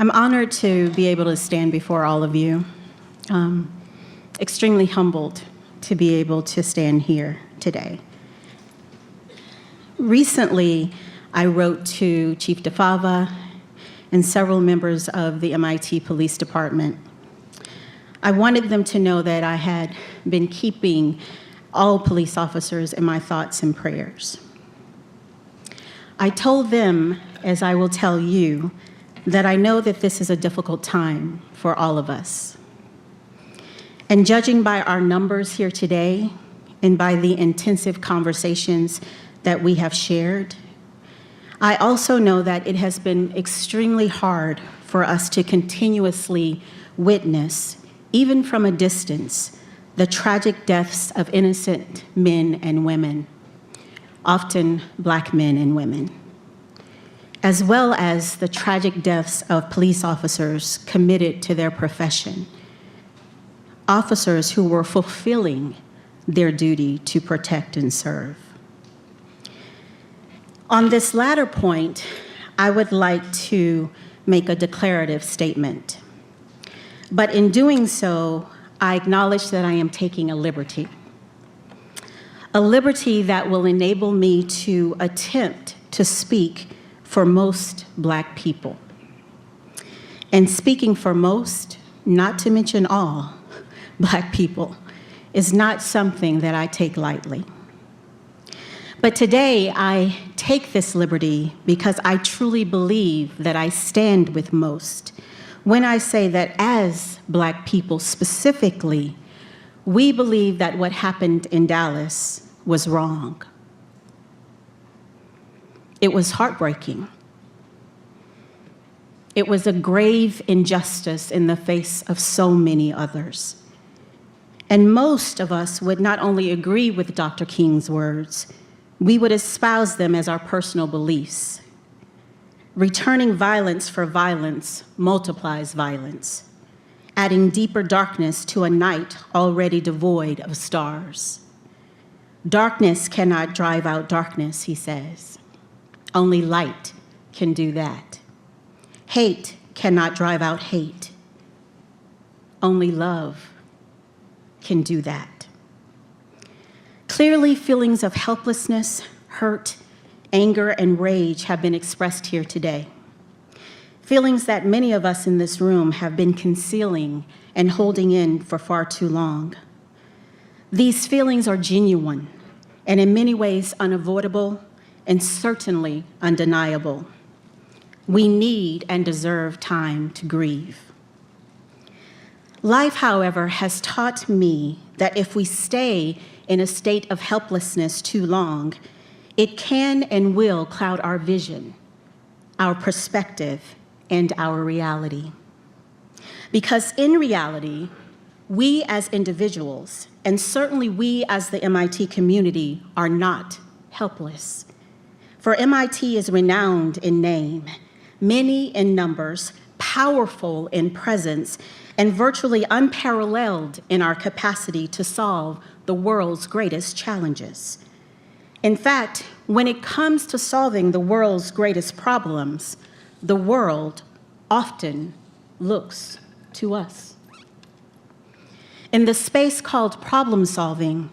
I'm honored to be able to stand before all of you. Extremely humbled to be able to stand here today. Recently, I wrote to Chief DeFava and several members of the MIT Police Department. I wanted them to know that I had been keeping all police officers in my thoughts and prayers. I told them, as I will tell you, that I know that this is a difficult time for all of us. And judging by our numbers here today and by the intensive conversations that we have shared, I also know that it has been extremely hard for us to continuously witness, even from a distance, the tragic deaths of innocent men and women, often Black men and women, as well as the tragic deaths of police officers committed to their profession, officers who were fulfilling their duty to protect and serve. On this latter point, I would like to make a declarative statement. But in doing so, I acknowledge that I am taking a liberty that will enable me to attempt to speak for most Black people. And speaking for most, not to mention all, Black people is not something that I take lightly. But today, I take this liberty because I truly believe that I stand with most when I say that as Black people specifically, we believe that what happened in Dallas was wrong. It was heartbreaking. It was a grave injustice in the face of so many others. And most of us would not only agree with Dr. King's words, we would espouse them as our personal beliefs. Returning violence for violence multiplies violence, adding deeper darkness to a night already devoid of stars. Darkness cannot drive out darkness, he says. Only light can do that. Hate cannot drive out hate. Only love can do that. Clearly, feelings of helplessness, hurt, anger, and rage have been expressed here today. Feelings that many of us in this room have been concealing and holding in for far too long. These feelings are genuine and in many ways unavoidable and certainly undeniable. We need and deserve time to grieve. Life, however, has taught me that if we stay in a state of helplessness too long, it can and will cloud our vision, our perspective, and our reality. Because in reality, we as individuals, and certainly we as the MIT community, are not helpless. For MIT is renowned in name, many in numbers, powerful in presence, and virtually unparalleled in our capacity to solve the world's greatest challenges. In fact, when it comes to solving the world's greatest problems, the world often looks to us. In the space called problem solving,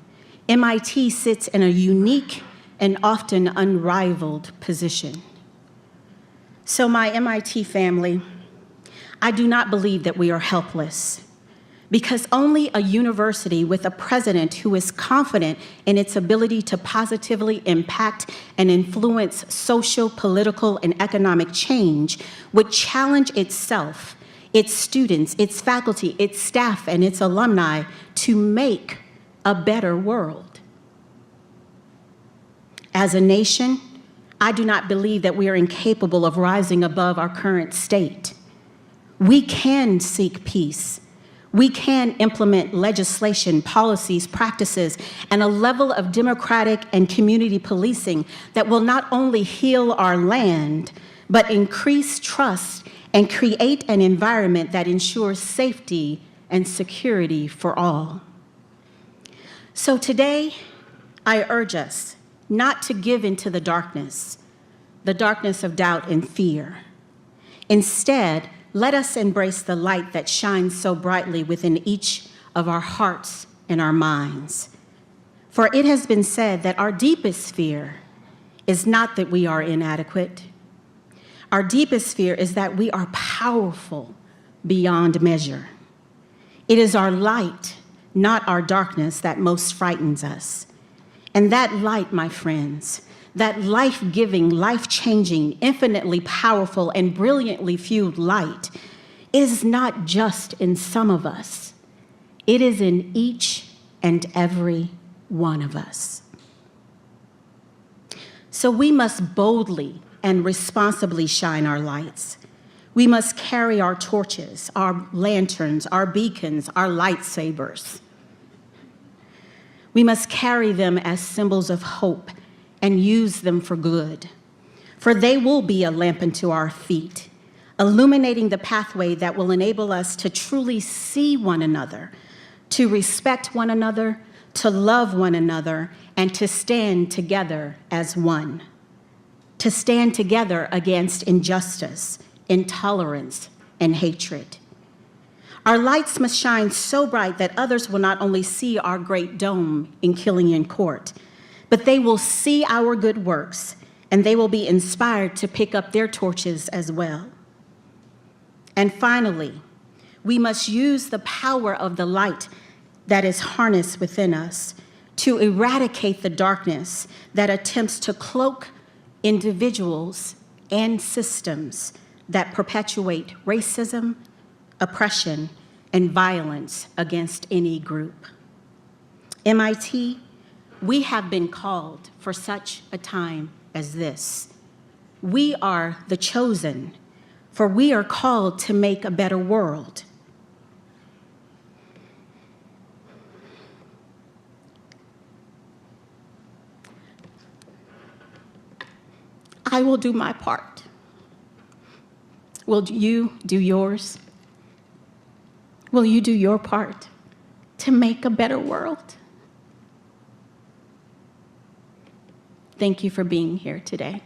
MIT sits in a unique and often unrivaled position. So my MIT family, I do not believe that we are helpless, because only a university with a president who is confident in its ability to positively impact and influence social, political, and economic change would challenge itself, its students, its faculty, its staff, and its alumni to make a better world. As a nation, I do not believe that we are incapable of rising above our current state. We can seek peace. We can implement legislation, policies, practices, and a level of democratic and community policing that will not only heal our land, but increase trust and create an environment that ensures safety and security for all. So today, I urge us not to give into the darkness of doubt and fear. Instead, let us embrace the light that shines so brightly within each of our hearts and our minds. For it has been said that our deepest fear is not that we are inadequate. Our deepest fear is that we are powerful beyond measure. It is our light, not our darkness, that most frightens us. And that light, my friends, that life-giving, life-changing, infinitely powerful, and brilliantly fueled light is not just in some of us. It is in each and every one of us. So we must boldly and responsibly shine our lights. We must carry our torches, our lanterns, our beacons, our lightsabers. We must carry them as symbols of hope and use them for good. For they will be a lamp unto our feet, illuminating the pathway that will enable us to truly see one another, to respect one another, to love one another, and to stand together as one. To stand together against injustice, intolerance, and hatred. Our lights must shine so bright that others will not only see our great dome in Killian Court, but they will see our good works, and they will be inspired to pick up their torches as well. And finally, we must use the power of the light that is harnessed within us to eradicate the darkness that attempts to cloak individuals and systems that perpetuate racism, oppression, and violence against any group. MIT, we have been called for such a time as this. We are the chosen, for we are called to make a better world. I will do my part. Will you do yours? Will you do your part to make a better world? Thank you for being here today.